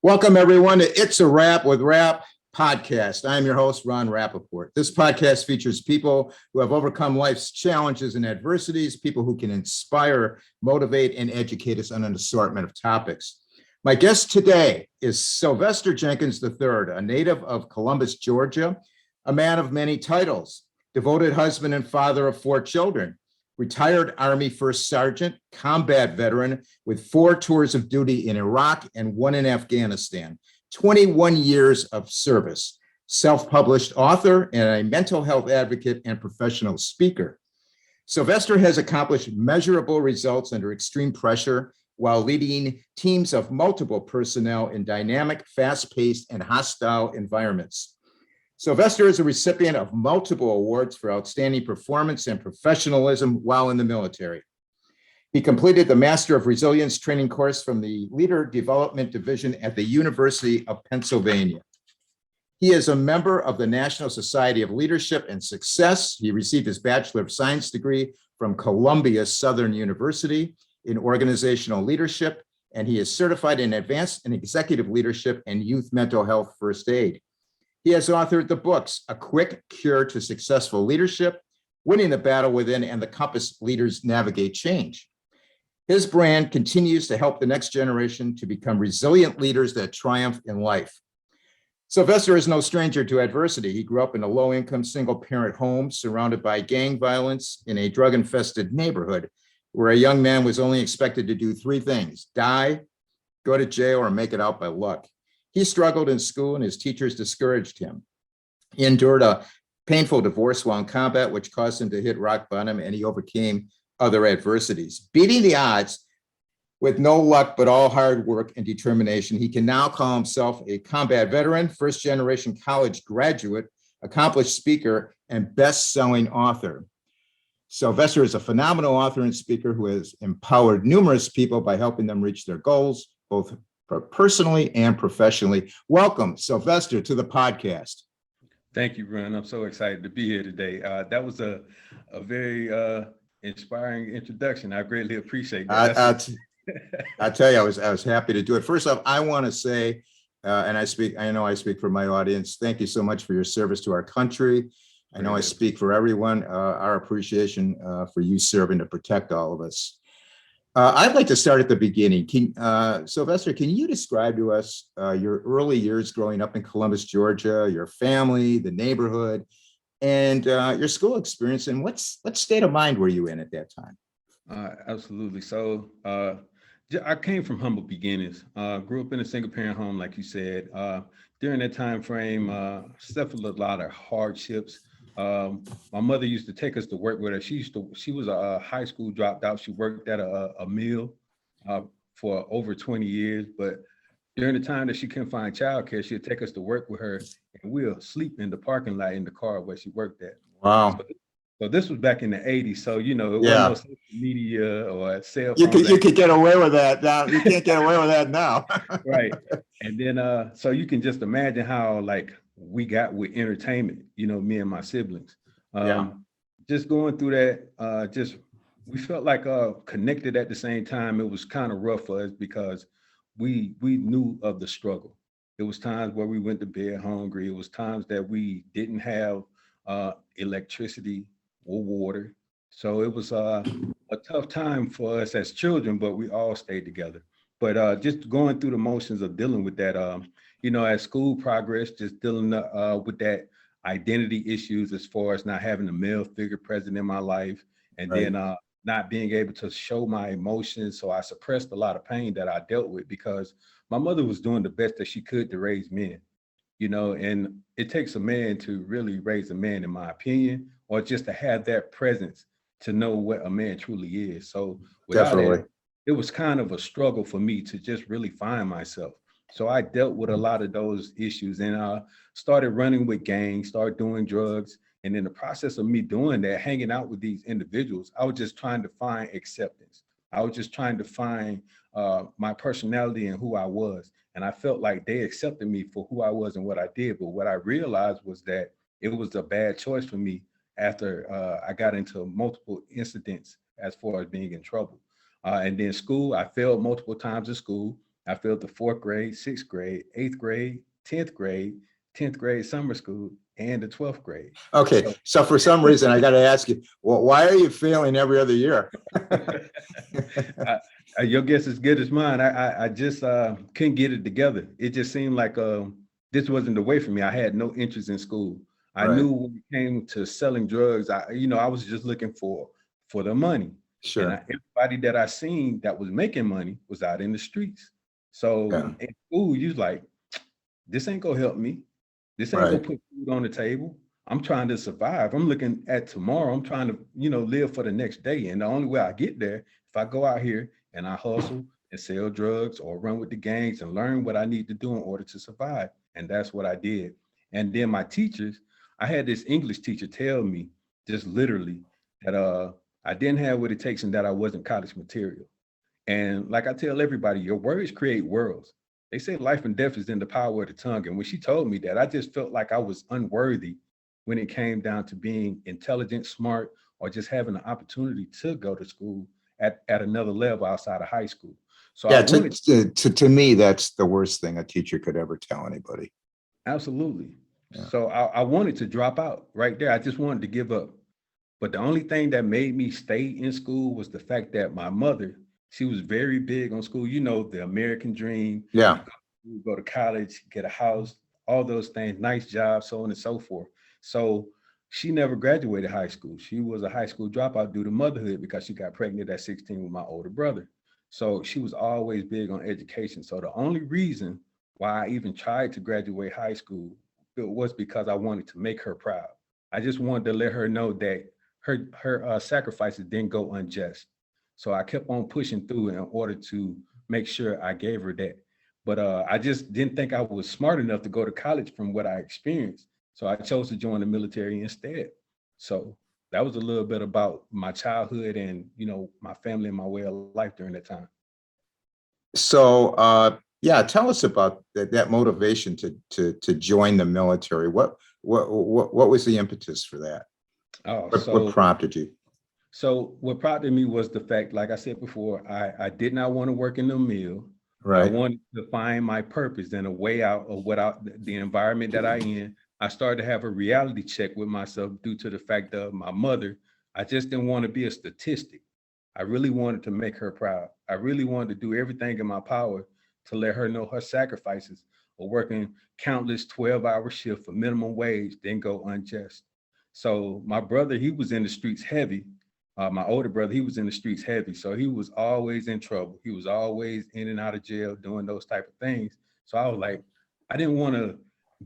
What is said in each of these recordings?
Welcome, everyone, to It's a Wrap with Rap podcast. I'm your host, Ron Rappaport. This podcast features people who have overcome life's challenges and adversities, people who can inspire, motivate, and educate us on an assortment of topics. My guest today is Sylvester Jenkins III, a native of Columbus, Georgia, a man of many titles, devoted husband and father of 4 children, retired Army First Sergeant, combat veteran with 4 tours of duty in Iraq and 1 in Afghanistan, 21 years of service, self-published author and a mental health advocate and professional speaker. Sylvester has accomplished measurable results under extreme pressure while leading teams of multiple personnel in dynamic, fast-paced, and hostile environments. Sylvester is a recipient of multiple awards for outstanding performance and professionalism while in the military. He completed the Master of Resilience training course from the Leader Development Division at the University of Pennsylvania. He is a member of the National Society of Leadership and Success. He received his Bachelor of Science degree from Columbia Southern University in Organizational Leadership, and he is certified in Advanced and Executive Leadership and Youth Mental Health First Aid. He has authored the books, A Quick Cure to Successful Leadership, Winning the Battle Within, and The Compass Leaders Navigate Change. His brand continues to help the next generation to become resilient leaders that triumph in life. Sylvester is no stranger to adversity. He grew up in a low-income single-parent home surrounded by gang violence in a drug-infested neighborhood where a young man was only expected to do 3 things: die, go to jail, or make it out by luck. He struggled in school and his teachers discouraged him. He endured a painful divorce while in combat, which caused him to hit rock bottom, and he overcame other adversities. Beating the odds with no luck, but all hard work and determination, he can now call himself a combat veteran, first-generation college graduate, accomplished speaker, and best-selling author. Sylvester is a phenomenal author and speaker who has empowered numerous people by helping them reach their goals, both personally and professionally. Welcome, Sylvester, to the podcast. Thank you, Ron. I'm so excited to be here today. That was a very inspiring introduction. I greatly appreciate that. I tell you, I was happy to do it. First off, I want to say, and I know I speak for my audience, thank you so much for your service to our country. I know I speak for everyone, our appreciation for you serving to protect all of us. I'd like to start at the beginning. Sylvester, can you describe to us your early years growing up in Columbus, Georgia, your family, the neighborhood, and your school experience, and what state of mind were you in at that time? Absolutely. So I came from humble beginnings. Grew up in a single parent home, like you said. During that time frame, suffered a lot of hardships. My mother used to take us to work with her. She was a high school dropout. She worked at a mill for over 20 years, but during the time that she couldn't find childcare, she'd take us to work with her, and we'll sleep in the parking lot in the car where she worked at. Wow. So this was back in the 80s. So, it wasn't no social media or cell phone. You could get away with that now. You can't get away with that now. Right. And then, so you can just imagine how, like, we got with entertainment, me and my siblings. Just going through that, we felt like connected at the same time. It was kind of rough for us because we knew of the struggle. It was times where we went to bed hungry. It was times that we didn't have electricity or water. So it was a tough time for us as children, but we all stayed together. But just going through the motions of dealing with that, as school progress, just dealing with that identity issues as far as not having a male figure present in my life, and then not being able to show my emotions. So I suppressed a lot of pain that I dealt with because my mother was doing the best that she could to raise men, and it takes a man to really raise a man, in my opinion, or just to have that presence to know what a man truly is. So without it was kind of a struggle for me to just really find myself. So I dealt with a lot of those issues and started running with gangs, started doing drugs. And in the process of me doing that, hanging out with these individuals, I was just trying to find acceptance. I was just trying to find my personality and who I was. And I felt like they accepted me for who I was and what I did. But what I realized was that it was a bad choice for me after I got into multiple incidents as far as being in trouble. And then school, I failed multiple times in school. I failed the 4th grade, 6th grade, 8th grade, 10th grade, 10th grade summer school, and the 12th grade. Okay, so for some reason, I got to ask you, well, why are you failing every other year? Your guess is good as mine. I just couldn't get it together. It just seemed like this wasn't the way for me. I had no interest in school. I Right. knew when it came to selling drugs, I was just looking for the money. Sure. And everybody that I seen that was making money was out in the streets. So Yeah. in school, you was like, this ain't gonna help me. This ain't Right. gonna put food on the table. I'm trying to survive. I'm looking at tomorrow. I'm trying to, live for the next day. And the only way I get there, if I go out here and I hustle and sell drugs or run with the gangs and learn what I need to do in order to survive. And that's what I did. And then my teachers, I had this English teacher tell me just literally that I didn't have what it takes and that I wasn't college material. And like I tell everybody, your words create worlds. They say life and death is in the power of the tongue. And when she told me that, I just felt like I was unworthy when it came down to being intelligent, smart, or just having the opportunity to go to school at another level outside of high school. So Yeah, I wanted to me, that's the worst thing a teacher could ever tell anybody. absolutely. Yeah. So I wanted to drop out right there. I just wanted to give up. But the only thing that made me stay in school was the fact that my mother, she was very big on school. The American dream. Yeah. You go to college, get a house, all those things, nice job, so on and so forth. So she never graduated high school. She was a high school dropout due to motherhood because she got pregnant at 16 with my older brother. So she was always big on education. So the only reason why I even tried to graduate high school was because I wanted to make her proud. I just wanted to let her know that her sacrifices didn't go unjust. So I kept on pushing through in order to make sure I gave her that. But I just didn't think I was smart enough to go to college from what I experienced. So I chose to join the military instead. So that was a little bit about my childhood and, my family and my way of life during that time. So yeah, tell us about that motivation to join the military. What was the impetus for that? What prompted you? So what prompted me was the fact, like I said before, I did not want to work in the mill. Right. I wanted to find my purpose and a way out of the environment that I'm in. I started to have a reality check with myself due to the fact of my mother. I just didn't want to be a statistic. I really wanted to make her proud. I really wanted to do everything in my power to let her know her sacrifices of working countless 12-hour shifts for minimum wage didn't go unjust. So my brother, he was in the streets heavy. My older brother, he was in the streets heavy. So he was always in trouble. He was always in and out of jail doing those type of things. So I was like, I didn't want to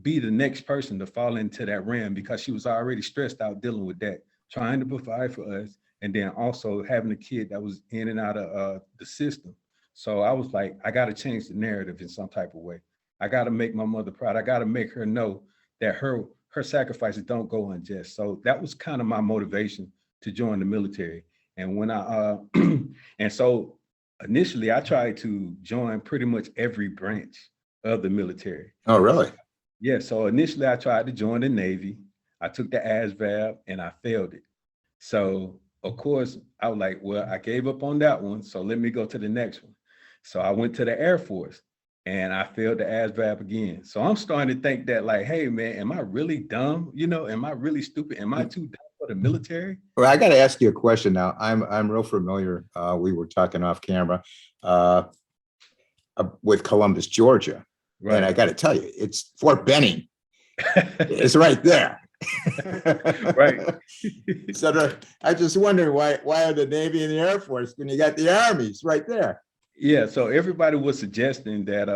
be the next person to fall into that ram because she was already stressed out dealing with that, trying to provide for us. And then also having a kid that was in and out of the system. So I was like, I got to change the narrative in some type of way. I got to make my mother proud. I got to make her know that her sacrifices don't go unjust. So that was kind of my motivation to join the military. And when and so initially I tried to join pretty much every branch of the military. Oh, really? Yeah. So initially I tried to join the Navy. I took the ASVAB and I failed it. So of course I was like, well, I gave up on that one. So let me go to the next one. So I went to the Air Force and I failed the ASVAB again. So I'm starting to think that like, hey man, am I really dumb? Am I really stupid? Am I too dumb for the military? Well, I got to ask you a question now. I'm real familiar. We were talking off camera with Columbus, Georgia. Right. And I got to tell you, it's Fort Benning. It's right there. Right. So I just wonder why are the Navy and the Air Force when you got the armies right there? Yeah. So everybody was suggesting that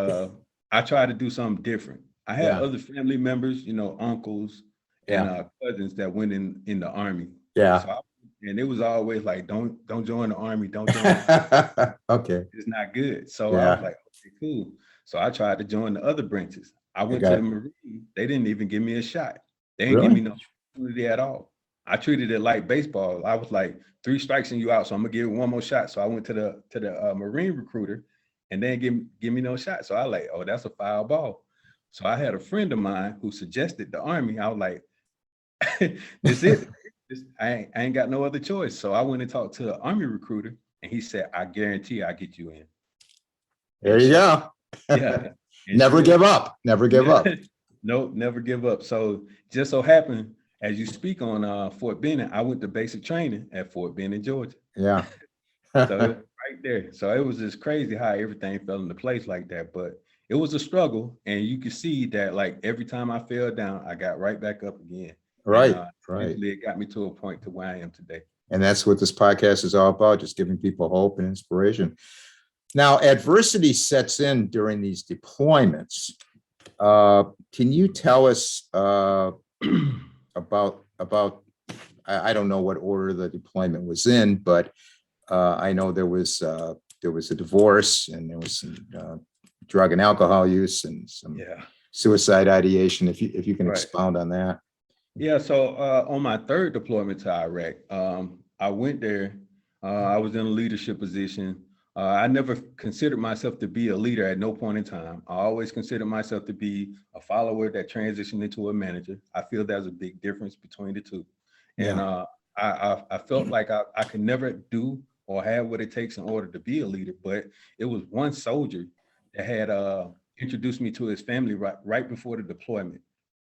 I try to do something different. I had other family members, uncles and cousins that went in the army. Yeah. So and it was always like, don't join the army. Don't join. The army. Okay. It's not good. So I was like, okay, cool. So I tried to join the other branches. I went to the Marine. They didn't even give me a shot. They didn't give me no opportunity at all. I treated it like baseball. I was like, 3 strikes and you out. So I'm gonna give it one more shot. So I went to the Marine recruiter and they didn't give me no shot. So I like, oh, that's a foul ball. So I had a friend of mine who suggested the army. I was like, this is it. I ain't got no other choice. So I went and talked to the army recruiter and he said, I guarantee I'll get you in. There you go. Yeah. And Never sure, give up. Never give up. nope, never give up. So just so happened, as you speak on Fort Benning, I went to basic training at Fort Benning, Georgia. Yeah. So it was right there. So it was just crazy how everything fell into place like that. But it was a struggle. And you could see that like every time I fell down, I got right back up again. And Right. Right. eventually it got me to a point to where I am today. And that's what this podcast is all about, just giving people hope and inspiration. Now, adversity sets in during these deployments. Can you tell us about I don't know what order the deployment was in, but I know there was a divorce and there was some drug and alcohol use and some suicide ideation. If you can expound on that. Yeah. So on my third deployment to Iraq, I went there. I was in a leadership position. I never considered myself to be a leader at no point in time. I always considered myself to be a follower that transitioned into a manager. I feel there's a big difference between the two. And I felt like I could never do or have what it takes in order to be a leader. But it was one soldier that had introduced me to his family right before the deployment.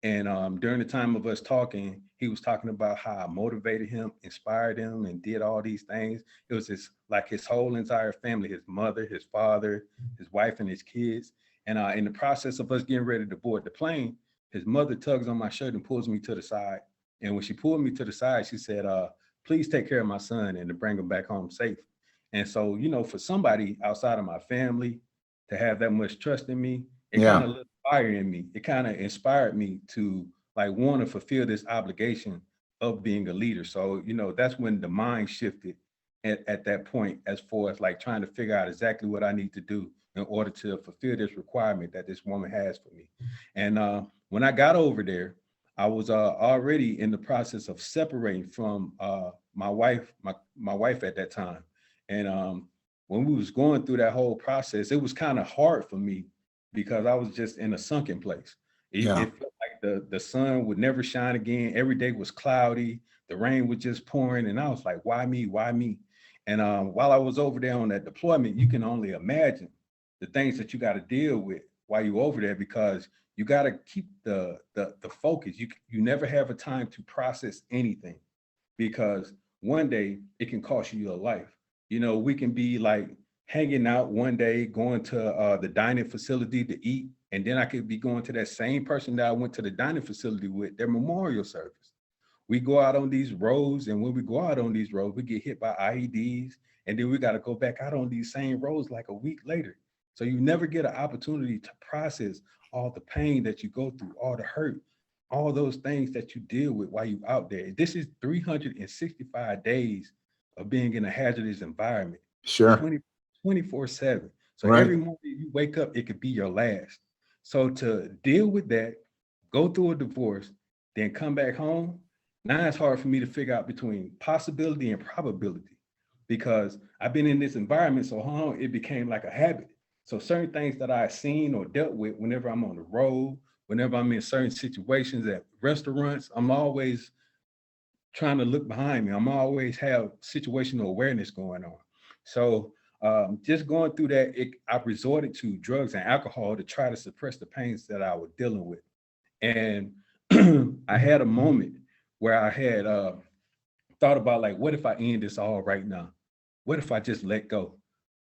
And during the time of us talking, he was talking about how I motivated him, inspired him, and did all these things. It was his whole entire family, his mother, his father, his wife, and his kids. And in the process of us getting ready to board the plane, his mother tugs on my shirt and pulls me to the side. And when she pulled me to the side, she said, please take care of my son and to bring him back home safe. And so, for somebody outside of my family to have that much trust in me, it kind of lit fire in me. It kind of inspired me to like want to fulfill this obligation of being a leader. So, that's when the mind shifted at that point, as far as like trying to figure out exactly what I need to do in order to fulfill this requirement that this woman has for me. And when I got over there, I was already in the process of separating from my wife at that time. And when we was going through that whole process, it was kind of hard for me because I was just in a sunken place. It felt like the sun would never shine again. Every day was cloudy. The rain was just pouring. And I was like, why me? Why me? And while I was over there on that deployment, you can only imagine the things that you got to deal with while you're over there, because you got to keep the focus. You never have a time to process anything, because one day it can cost you your life. We can be like hanging out one day, going to the dining facility to eat. And then I could be going to that same person that I went to the dining facility with, their memorial service. We go out on these roads, and when we go out on these roads, we get hit by IEDs, and then we got to go back out on these same roads like a week later. So you never get an opportunity to process all the pain that you go through, all the hurt, all those things that you deal with while you're out there. This is 365 days of being in a hazardous environment. Sure. 24/7. So every morning you wake up, it could be your last. So to deal with that, go through a divorce, then come back home, now it's hard for me to figure out between possibility and probability, because I've been in this environment so long, it became like a habit. So certain things that I've seen or dealt with whenever I'm on the road, whenever I'm in certain situations at restaurants, I'm always trying to look behind me. I'm always have situational awareness going on. So just going through that, I resorted to drugs and alcohol to try to suppress the pains that I was dealing with. And I had a moment where I had thought about, like, what if I end this all right now? What if I just let go?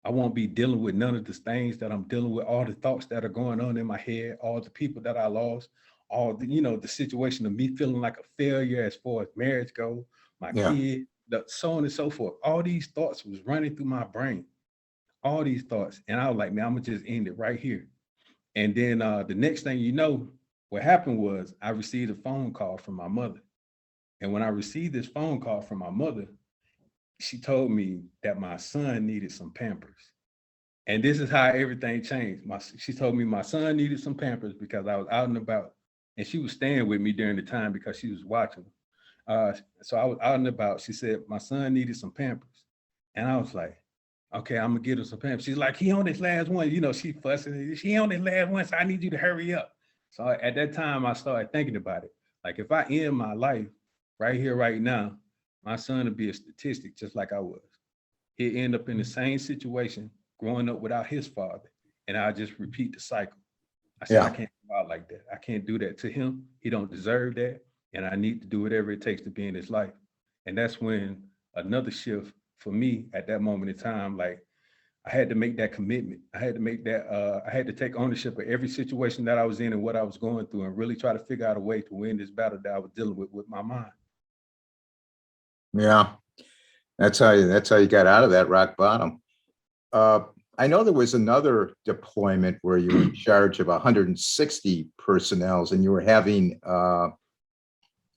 I won't be dealing with none of the things that I'm dealing with, all the thoughts that are going on in my head, all the people that I lost, all the, the situation of me feeling like a failure as far as marriage go, my kid, so on and so forth. All these thoughts was running through my brain, all these thoughts. And I was like, man, I'm gonna just end it right here. And then the next thing you know, what happened was I received a phone call from my mother. And when I received this phone call from my mother, she told me that my son needed some Pampers. And this is how everything changed. She told me my son needed some Pampers because I was out and about, and she was staying with me during the time because she was watching. So I was out and about. She said my son needed some Pampers. And I was like, okay, I'm gonna get him some Pampers. She's like, he on his last one. She fussing. She on his last one, so I need you to hurry up. So at that time, I started thinking about it. Like, if I end my life right here, right now, my son would be a statistic just like I was. He'd end up in the same situation, growing up without his father. and I just repeat the cycle. I said, Yeah. I can't go out like that. I can't do that to him. He don't deserve that. And I need to do whatever it takes to be in his life. And that's when another shift for me at that moment in time, like I had to make that commitment. I had to make that, I had to take ownership of every situation that I was in and what I was going through and really try to figure out a way to win this battle that I was dealing with my mind. Yeah. That's how you got out of that rock bottom. Uh, I know there was another deployment where you were in charge of 160 personnel and you were having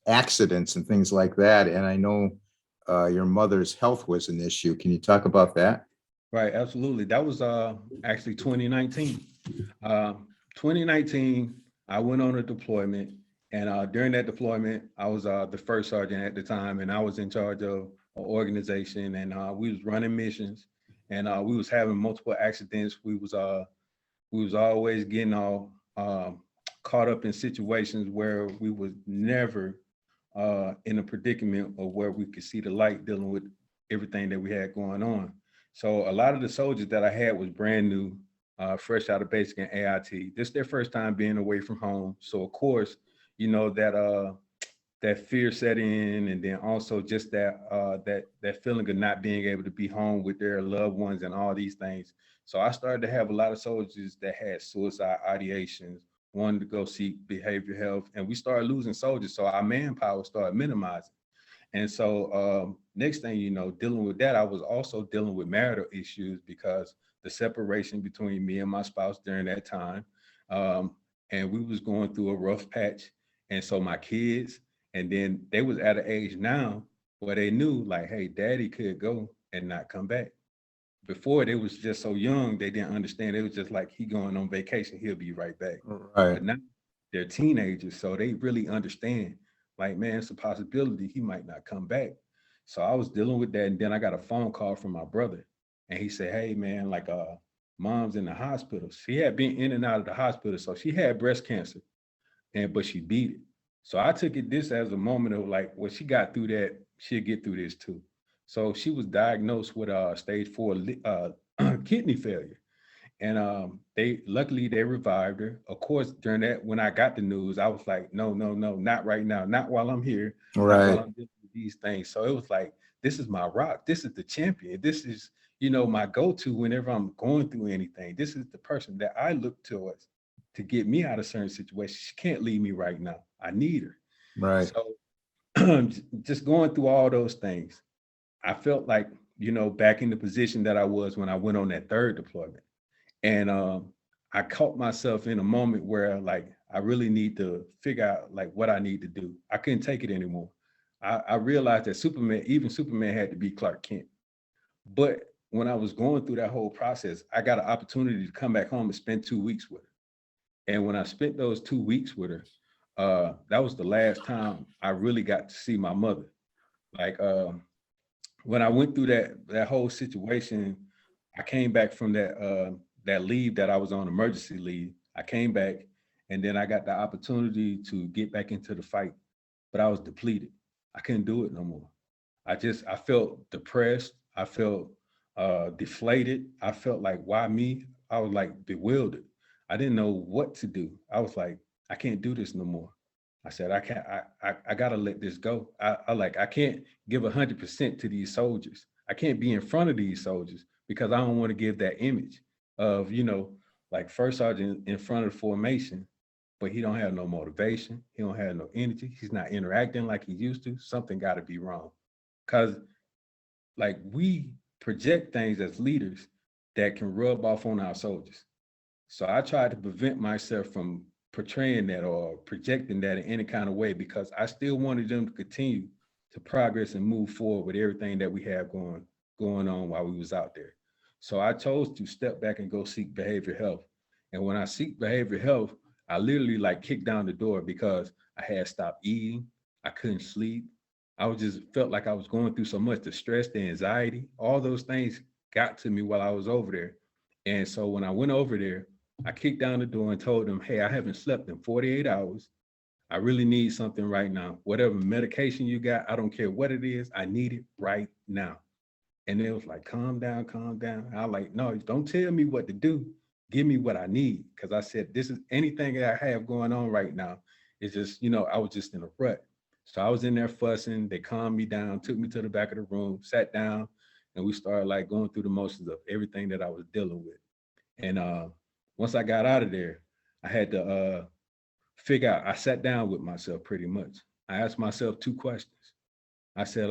accidents and things like that. And I know your mother's health was an issue. Can you talk about that? Right, absolutely. That was actually 2019. 2019, I went on a deployment, and during that deployment, I was the first sergeant at the time, and I was in charge of an organization, and we was running missions, and we was having multiple accidents. We was always getting all caught up in situations where we was never in a predicament of where we could see the light dealing with everything that we had going on. So a lot of the soldiers that I had was brand new, fresh out of basic and AIT. This is their first time being away from home. So of course, you know, that fear set in, and then also just that feeling of not being able to be home with their loved ones and all these things. So I started to have a lot of soldiers that had suicide ideations, wanted to go seek behavioral health, and we started losing soldiers. So our manpower started minimizing. And so next thing you know, dealing with that, I was also dealing with marital issues because the separation between me and my spouse during that time, and we was going through a rough patch. And so my kids, and then they was at an age now where they knew like, hey, daddy could go and not come back. Before they was just so young, they didn't understand. It was just like, he going on vacation, he'll be right back. Right. But now they're teenagers, so they really understand, like, man, it's a possibility he might not come back. So I was dealing with that, and then I got a phone call from my brother, and he said, hey man, like mom's in the hospital. She had been in and out of the hospital, so she had breast cancer, but she beat it. So I took this as a moment of like, well, she got through that, she'll get through this too. So she was diagnosed with stage 4 kidney failure. And they luckily they revived her. Of course, during that, when I got the news, I was like, no, not right now, not while I'm here, not while I'm dealing with these things. So it was like, this is my rock, this is the champion, this is, you know, my go-to whenever I'm going through anything. This is the person that I look towards to get me out of certain situations. She can't leave me right now. I need her. Right. So just going through all those things, I felt like, you know, back in the position that I was when I went on that third deployment. And I caught myself in a moment where like, I really need to figure out like what I need to do. I couldn't take it anymore. I realized that even Superman had to be Clark Kent. But when I was going through that whole process, I got an opportunity to come back home and spend 2 weeks with her. And when I spent those 2 weeks with her, that was the last time I really got to see my mother. Like when I went through that whole situation, I came back from that leave that I was on, emergency leave. I came back, and then I got the opportunity to get back into the fight, but I was depleted. I couldn't do it no more. I felt depressed. I felt deflated. I felt like, why me? I was like bewildered. I didn't know what to do. I was like, I can't do this no more. I said, I can't, I gotta let this go. I can't give 100% to these soldiers. I can't be in front of these soldiers because I don't want to give that image of, you know, like first sergeant in front of the formation, but he don't have no motivation. He don't have no energy. He's not interacting like he used to. Something got to be wrong. Cause like we project things as leaders that can rub off on our soldiers. So I tried to prevent myself from portraying that or projecting that in any kind of way because I still wanted them to continue to progress and move forward with everything that we have going on while we was out there. So I chose to step back and go seek behavioral health. And when I seek behavioral health, I literally like kicked down the door because I had stopped eating. I couldn't sleep. I was just felt like I was going through so much, the stress, the anxiety, all those things got to me while I was over there. And so when I went over there, I kicked down the door and told them, hey, I haven't slept in 48 hours. I really need something right now. Whatever medication you got, I don't care what it is. I need it right now. And it was like, calm down, calm down. I was like, no, don't tell me what to do. give me what I need. Cause I said, this is anything that I have going on right now. It's just, I was just in a rut. So I was in there fussing. They calmed me down, took me to the back of the room, sat down, and we started like going through the motions of everything that I was dealing with. And once I got out of there, I had to figure out, I sat down with myself pretty much. I asked myself two questions. I said,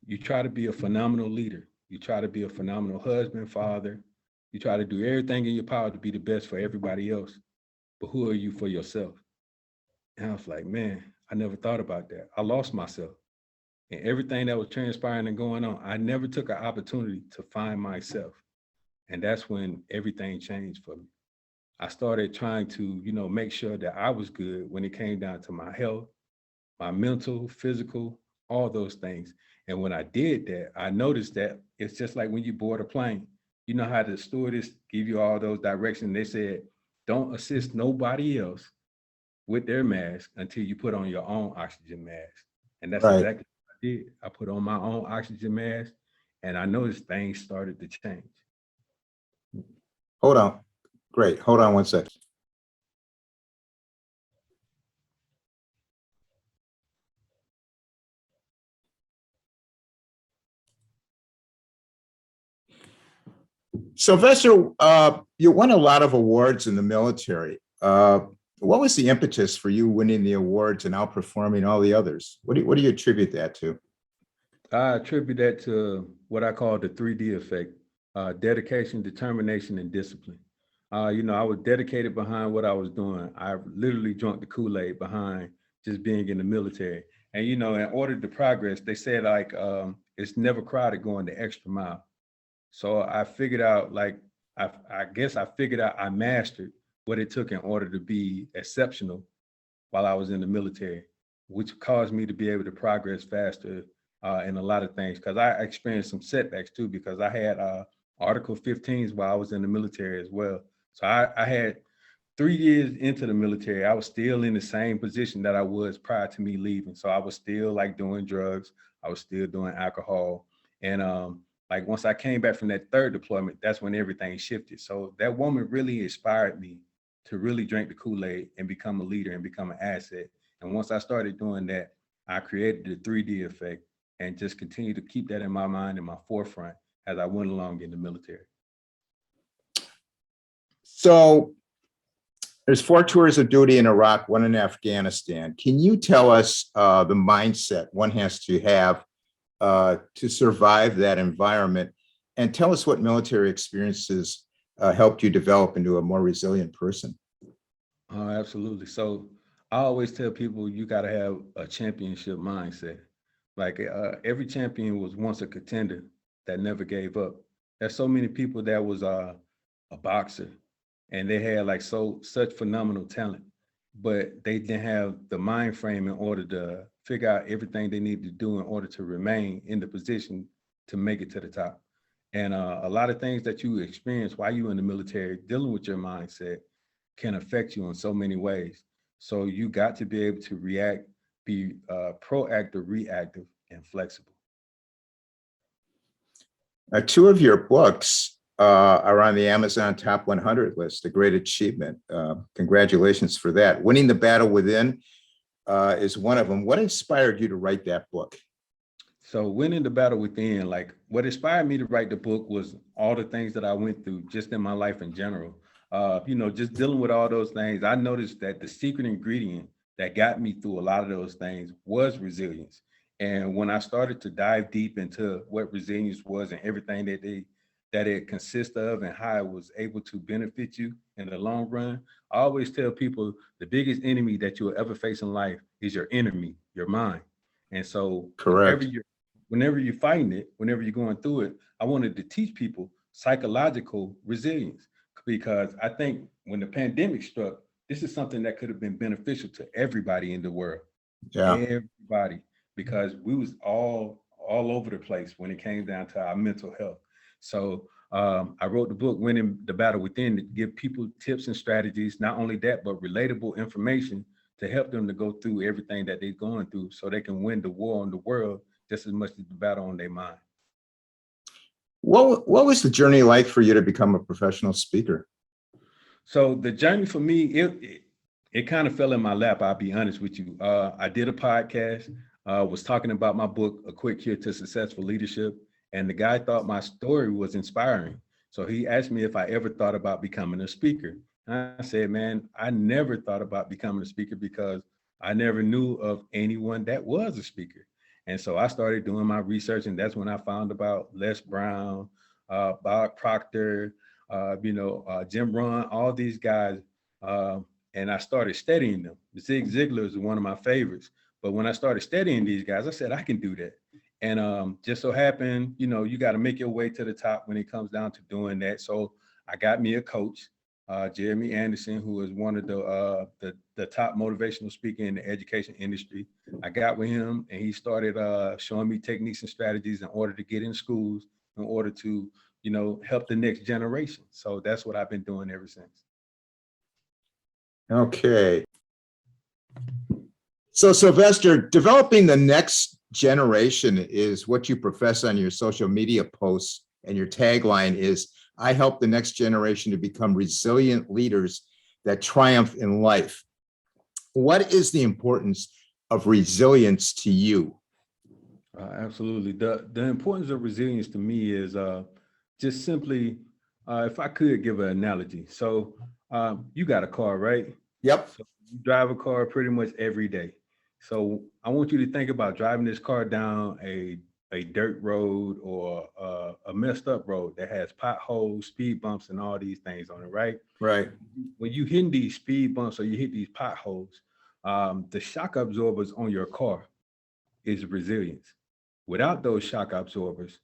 you try to be a phenomenal leader. You try to be a phenomenal husband, father. You try to do everything in your power to be the best for everybody else. But who are you for yourself? And I was like, man, I never thought about that. I lost myself. And everything that was transpiring and going on, I never took an opportunity to find myself. And that's when everything changed for me. I started trying to, make sure that I was good when it came down to my health, my mental, physical, all those things. And when I did that, I noticed that it's just like when you board a plane. You know how the stewardess give you all those directions. They said, don't assist nobody else with their mask until you put on your own oxygen mask. And that's Right. exactly what I did. I put on my own oxygen mask, and I noticed things started to change. Hold on. Great. Hold on one second. Sylvester, you won a lot of awards in the military. What was the impetus for you winning the awards and outperforming all the others? What do you attribute that to? I attribute that to what I call the 3D effect: dedication, determination, and discipline. I was dedicated behind what I was doing. I literally drank the Kool-Aid behind just being in the military. And, in order to progress, they said it's never crowded going the extra mile. So I figured out, I guess I figured out I mastered what it took in order to be exceptional while I was in the military, which caused me to be able to progress faster in a lot of things. Because I experienced some setbacks too, because I had Article 15s while I was in the military as well. So I had 3 years into the military, I was still in the same position that I was prior to me leaving. So I was still doing drugs. I was still doing alcohol. And once I came back from that third deployment, that's when everything shifted. So that woman really inspired me to really drink the Kool-Aid and become a leader and become an asset. And once I started doing that, I created the 3D effect and just continued to keep that in my mind, in my forefront as I went along in the military. So there's 4 tours of duty in Iraq, 1 in Afghanistan. Can you tell us the mindset one has to have to survive that environment? And tell us what military experiences helped you develop into a more resilient person. Absolutely. So I always tell people you got to have a championship mindset. Every champion was once a contender that never gave up. There's so many people that was a boxer and they had such phenomenal talent, but they didn't have the mind frame in order to figure out everything they need to do in order to remain in the position to make it to the top. And a lot of things that you experience while you're in the military, dealing with your mindset, can affect you in so many ways. So you got to be able to react, be proactive, reactive, and flexible. 2 of your books are on the Amazon Top 100 list, a great achievement. Congratulations for that. Winning the Battle Within is one of them. What inspired you to write that book? So Winning the Battle Within, what inspired me to write the book was all the things that I went through just in my life in general. Just dealing with all those things, I noticed that the secret ingredient that got me through a lot of those things was resilience. And when I started to dive deep into what resilience was and everything that it consists of and how it was able to benefit you in the long run, I always tell people the biggest enemy that you will ever face in life is your enemy, your mind. And so Correct. whenever you're fighting it, whenever you're going through it, I wanted to teach people psychological resilience, because I think when the pandemic struck, this is something that could have been beneficial to everybody in the world. Yeah. Everybody, because we was all over the place when it came down to our mental health. So I wrote the book, Winning the Battle Within, to give people tips and strategies, not only that, but relatable information to help them to go through everything that they're going through so they can win the war on the world just as much as the battle on their mind. What was the journey like for you to become a professional speaker? So the journey for me, it kind of fell in my lap. I'll be honest with you. I did a podcast, was talking about my book, A Quick Cure to Successful Leadership. And the guy thought my story was inspiring. So he asked me if I ever thought about becoming a speaker. And I said, man, I never thought about becoming a speaker because I never knew of anyone that was a speaker. And so I started doing my research, and that's when I found about Les Brown, Bob Proctor, Jim Rohn, all these guys. And I started studying them. Zig Ziglar is one of my favorites. But when I started studying these guys, I said, I can do that. And just so happened, you got to make your way to the top when it comes down to doing that. So I got me a coach, Jeremy Anderson, who is one of the top motivational speaker in the education industry. I got with him, and he started showing me techniques and strategies in order to get in schools, in order to, help the next generation. So that's what I've been doing ever since. Okay. So Sylvester, developing the next generation is what you profess on your social media posts, and your tagline is, I help the next generation to become resilient leaders that triumph in life. What is the importance of resilience to you? Absolutely. The importance of resilience to me is just simply, if I could give an analogy. So you got a car, right? Yep. So you drive a car pretty much every day. So I want you to think about driving this car down a dirt road or a messed up road that has potholes, speed bumps, and all these things on it, right? Right. When you hit these speed bumps or you hit these potholes, the shock absorbers on your car is resilience. Without those shock absorbers,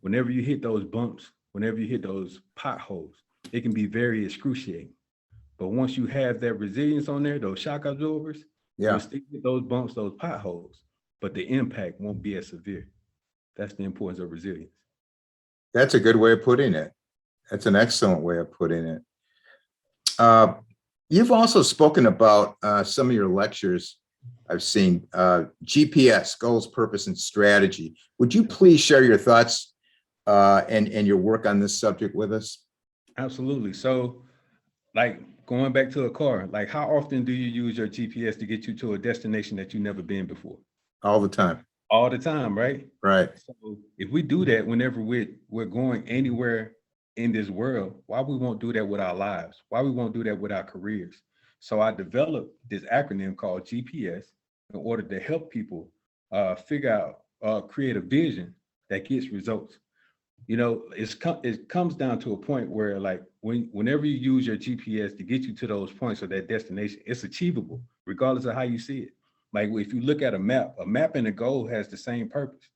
whenever you hit those bumps, whenever you hit those potholes, it can be very excruciating. But once you have that resilience on there, those shock absorbers, you'll still get those bumps, those potholes, but the impact won't be as severe. That's the importance of resilience. That's a good way of putting it. That's an excellent way of putting it. You've also spoken about some of your lectures. I've seen GPS, goals, purpose, and strategy. Would you please share your thoughts and your work on this subject with us? Absolutely. So, like going back to a car, like how often do you use your GPS to get you to a destination that you've never been before? All the time. All the time, right? Right. So if we do that whenever we're going anywhere in this world, why we won't do that with our lives? Why we won't do that with our careers? So I developed this acronym called GPS in order to help people figure out, create a vision that gets results. It comes down to a point where, like, whenever you use your GPS to get you to those points or that destination, it's achievable, regardless of how you see it. Like if you look at a map and a goal has the same purpose.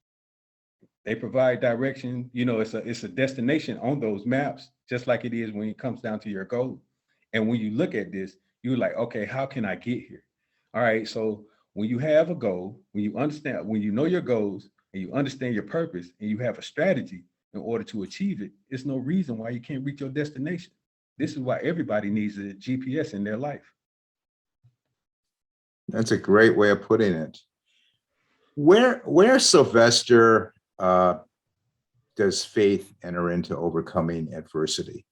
They provide direction. It's a destination on those maps, just like it is when it comes down to your goal. And when you look at this, you're like, okay, how can I get here? All right. So when you have a goal, when you know your goals and you understand your purpose and you have a strategy in order to achieve it, there's no reason why you can't reach your destination. This is why everybody needs a GPS in their life. That's a great way of putting it. Where Sylvester, does faith enter into overcoming adversity?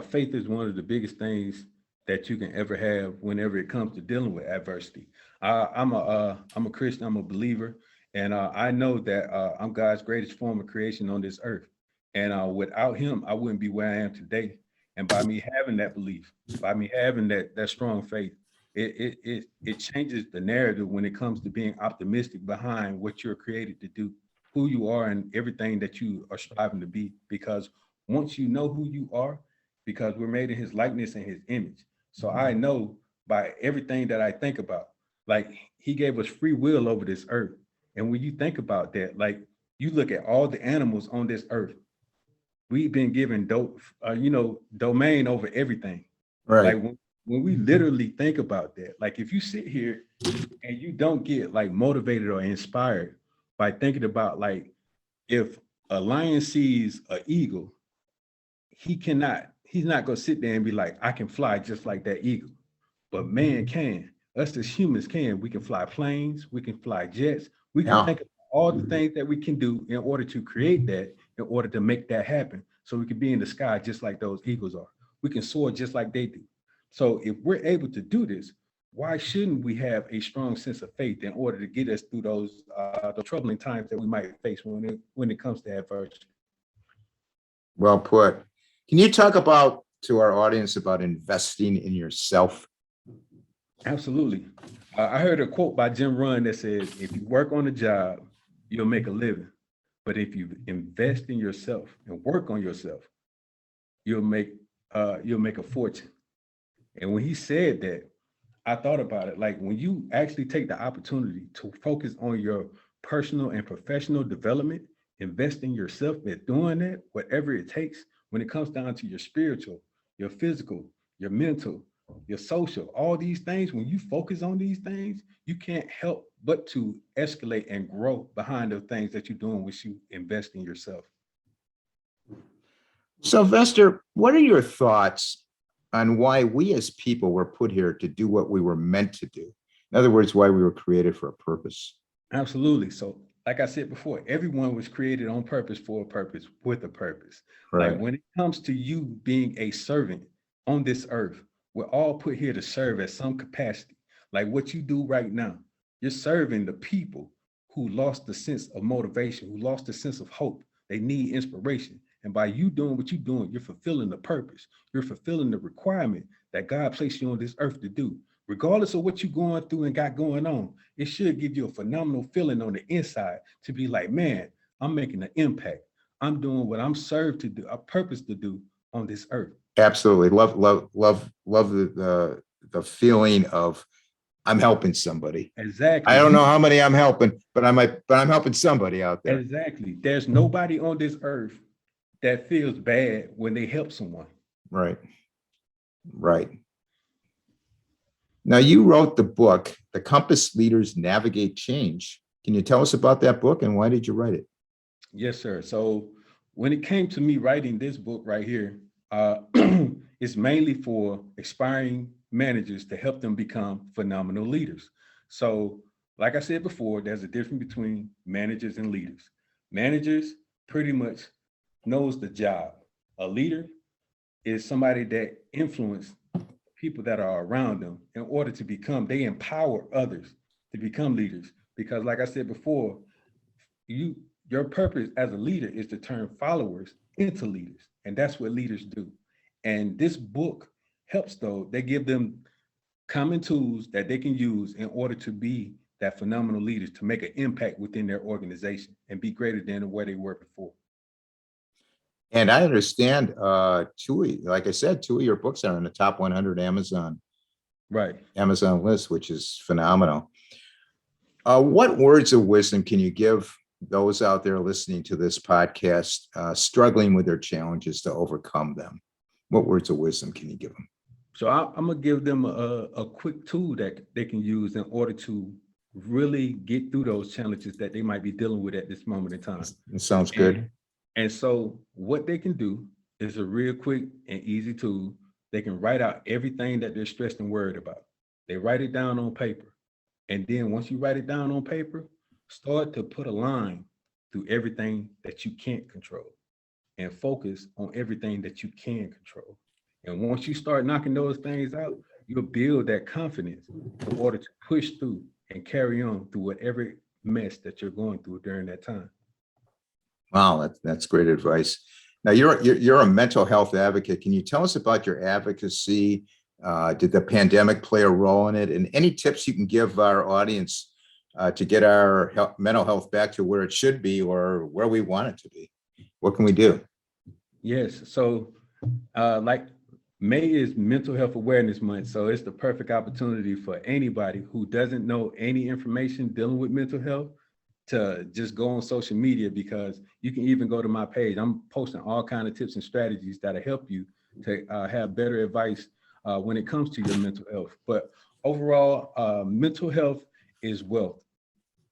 Faith is one of the biggest things that you can ever have whenever it comes to dealing with adversity. I'm a Christian, I'm a believer, and I know that I'm God's greatest form of creation on this earth. And without him, I wouldn't be where I am today. And by me having that belief, by me having that strong faith, it changes the narrative when it comes to being optimistic behind what you're created to do, who you are, and everything that you are striving to be. Because once you know who you are, because we're made in his likeness and his image. So I know by everything that I think about, like he gave us free will over this earth. And when you think about that, like you look at all the animals on this earth, we've been given domain over everything. Right. Like when we literally think about that, like if you sit here and you don't get like motivated or inspired by thinking about, like, if a lion sees an eagle, he's not going to sit there and be like, I can fly just like that eagle. But man can. Us as humans can. We can fly planes, we can fly jets, we can think of all the things that we can do in order to create that in order to make that happen. So we can be in the sky just like those eagles are. We can soar just like they do. So if we're able to do this, why shouldn't we have a strong sense of faith in order to get us through those the troubling times that we might face when it comes to adversity? Well put. Can you talk about to our audience about investing in yourself? Absolutely. I heard a quote by Jim Rohn that says, if you work on a job, you'll make a living. But if you invest in yourself and work on yourself, you'll make a fortune. And when he said that, I thought about it. Like when you actually take the opportunity to focus on your personal and professional development, invest in yourself in doing that, whatever it takes, when it comes down to your spiritual, your physical, your mental, your social, all these things, when you focus on these things, you can't help but to escalate and grow behind the things that you're doing, which you invest in yourself. Sylvester, what are your thoughts on why we as people were put here to do what we were meant to do? In other words, why we were created for a purpose. Absolutely. So like I said before, everyone was created on purpose for a purpose, with a purpose. Right. Like when it comes to you being a servant on this earth, we're all put here to serve at some capacity. Like what you do right now, you're serving the people who lost the sense of motivation, who lost the sense of hope. They need inspiration. And by you doing what you're doing, you're fulfilling the purpose. You're fulfilling the requirement that God placed you on this earth to do. Regardless of what you're going through and got going on, it should give you a phenomenal feeling on the inside to be like, man, I'm making an impact. I'm doing what I'm served to do, a purpose to do on this earth. Absolutely. Love the feeling of I'm helping somebody. Exactly. I don't know how many I'm helping, but I'm helping somebody out there. Exactly. There's nobody on this earth that feels bad when they help someone. Right. Right. Now, you wrote the book, The Compass Leaders Navigate Change. Can you tell us about that book and why did you write it? Yes, sir. So when it came to me writing this book right here, it's mainly for aspiring managers to help them become phenomenal leaders. So like I said before, there's a difference between managers and leaders. Managers pretty much knows the job. A leader is somebody that influences people that are around them in order to become, they empower others to become leaders. Because like I said before, your purpose as a leader is to turn followers into leaders. And that's what leaders do. And this book helps though, they give them common tools that they can use in order to be that phenomenal leaders, to make an impact within their organization and be greater than where they were before. And I understand, like I said, two of your books are in the top 100 Amazon list, which is phenomenal. What words of wisdom can you give those out there listening to this podcast, struggling with their challenges to overcome them? What words of wisdom can you give them? So I'm gonna give them a quick tool that they can use in order to really get through those challenges that they might be dealing with at this moment in time. It sounds good. And so what they can do is a real quick and easy tool. They can write out everything that they're stressed and worried about. They write it down on paper. And then once you write it down on paper, start to put a line through everything that you can't control and focus on everything that you can control. And once you start knocking those things out, you'll build that confidence in order to push through and carry on through whatever mess that you're going through during that time. Wow, that's great advice. Now you're a mental health advocate. Can you tell us about your advocacy? Did the pandemic play a role in it? And any tips you can give our audience to get our mental health back to where it should be or where we want it to be? What can we do? Yes, so like May is Mental Health Awareness Month, so it's the perfect opportunity for anybody who doesn't know any information dealing with mental health to just go on social media, because you can even go to my page. I'm posting all kinds of tips and strategies that'll help you to have better advice when it comes to your mental health. But overall, mental health is wealth.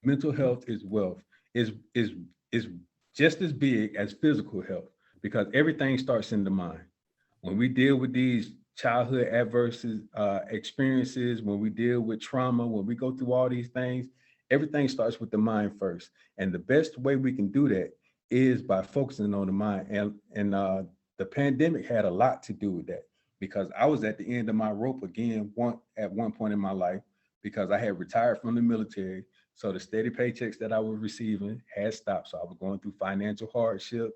Mental health is wealth. Is just as big as physical health, because everything starts in the mind. When we deal with these childhood adverse experiences, when we deal with trauma, when we go through all these things, everything starts with the mind first. And the best way we can do that is by focusing on the mind. And the pandemic had a lot to do with that, because I was at the end of my rope again at one point in my life, because I had retired from the military. So the steady paychecks that I was receiving had stopped. So I was going through financial hardship.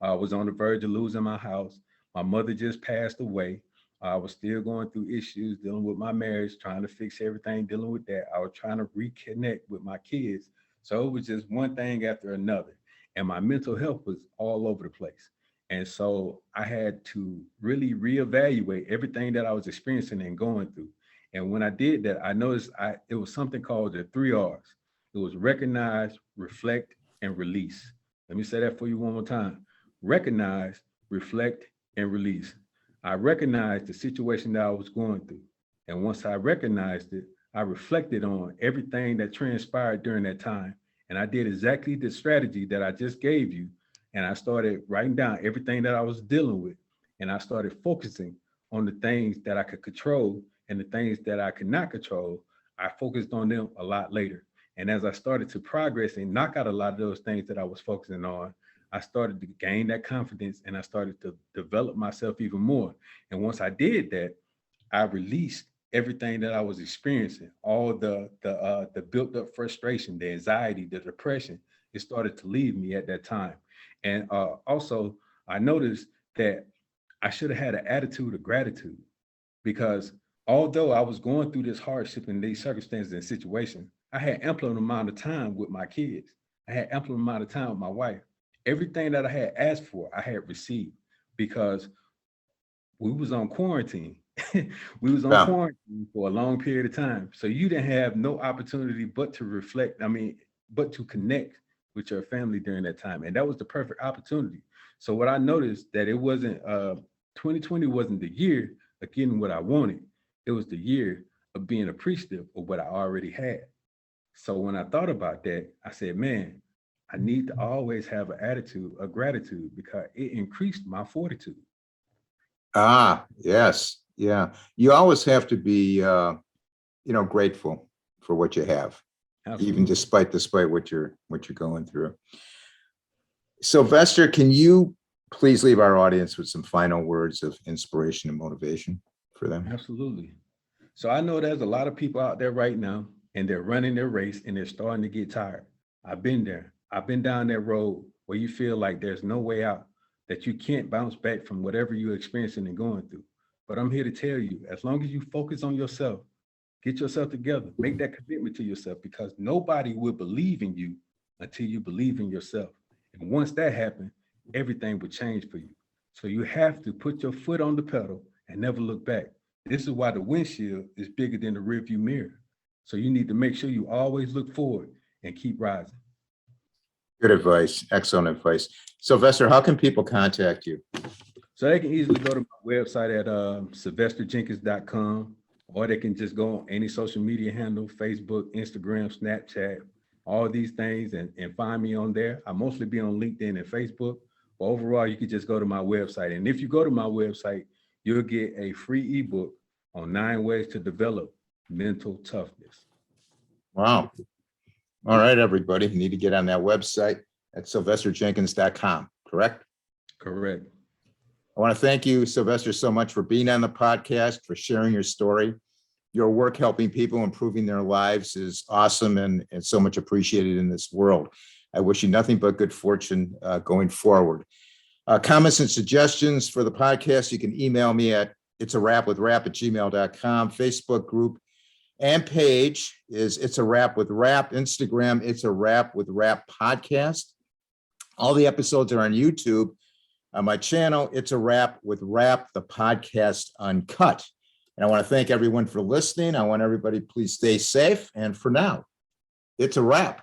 I was on the verge of losing my house. My mother just passed away. I was still going through issues, dealing with my marriage, trying to fix everything, dealing with that. I was trying to reconnect with my kids. So it was just one thing after another. And my mental health was all over the place. And so I had to really reevaluate everything that I was experiencing and going through. And when I did that, I noticed it was something called the 3 R's. It was recognize, reflect, and release. Let me say that for you one more time. Recognize, reflect, and release. I recognized the situation that I was going through. And once I recognized it, I reflected on everything that transpired during that time. And I did exactly the strategy that I just gave you. And I started writing down everything that I was dealing with. And I started focusing on the things that I could control, and the things that I could not control, I focused on them a lot later. And as I started to progress and knock out a lot of those things that I was focusing on, I started to gain that confidence, and I started to develop myself even more. And once I did that, I released everything that I was experiencing, all the built up frustration, the anxiety, the depression. It started to leave me at that time. And also, I noticed that I should have had an attitude of gratitude, because although I was going through this hardship and these circumstances and situations, I had ample amount of time with my kids. I had ample amount of time with my wife. Everything that I had asked for, I had received, because we was on quarantine. We was on quarantine for a long period of time. So you didn't have no opportunity but to reflect, but to connect with your family during that time. And that was the perfect opportunity. So what I noticed, that it wasn't, 2020 wasn't the year of getting what I wanted. It was the year of being appreciative of what I already had. So when I thought about that, I said, man, I need to always have an attitude of gratitude, because it increased my fortitude. Yes. Yeah. You always have to be, grateful for what you have, Absolutely. even despite what you're going through. Sylvester, can you please leave our audience with some final words of inspiration and motivation for them? Absolutely. So I know there's a lot of people out there right now, and they're running their race, and they're starting to get tired. I've been there. I've been down that road where you feel like there's no way out, that you can't bounce back from whatever you're experiencing and going through. But I'm here to tell you, as long as you focus on yourself, get yourself together, make that commitment to yourself, because nobody will believe in you until you believe in yourself. And once that happens, everything will change for you. So you have to put your foot on the pedal and never look back. This is why the windshield is bigger than the rearview mirror. So you need to make sure you always look forward and keep rising. Good advice. Excellent advice. Sylvester, how can people contact you? So they can easily go to my website at sylvesterjenkins.com, or they can just go on any social media handle, Facebook, Instagram, Snapchat, all these things, and find me on there. I mostly be on LinkedIn and Facebook, but overall, you can just go to my website. And if you go to my website, you'll get a free ebook on 9 ways to develop mental toughness. Wow. All right, everybody. You need to get on that website at sylvesterjenkins.com, correct? Correct. I want to thank you, Sylvester, so much for being on the podcast, for sharing your story. Your work helping people, improving their lives is awesome and so much appreciated in this world. I wish you nothing but good fortune going forward. Comments and suggestions for the podcast, you can email me at itsawrapwithrap@gmail.com. Facebook group and page is It's a Wrap with Rap. Instagram, It's a Wrap with Rap podcast. All the episodes are on YouTube. On my channel, It's a Wrap with Rap, the podcast uncut. And I want to thank everyone for listening. I want everybody, please stay safe. And for now, it's a wrap.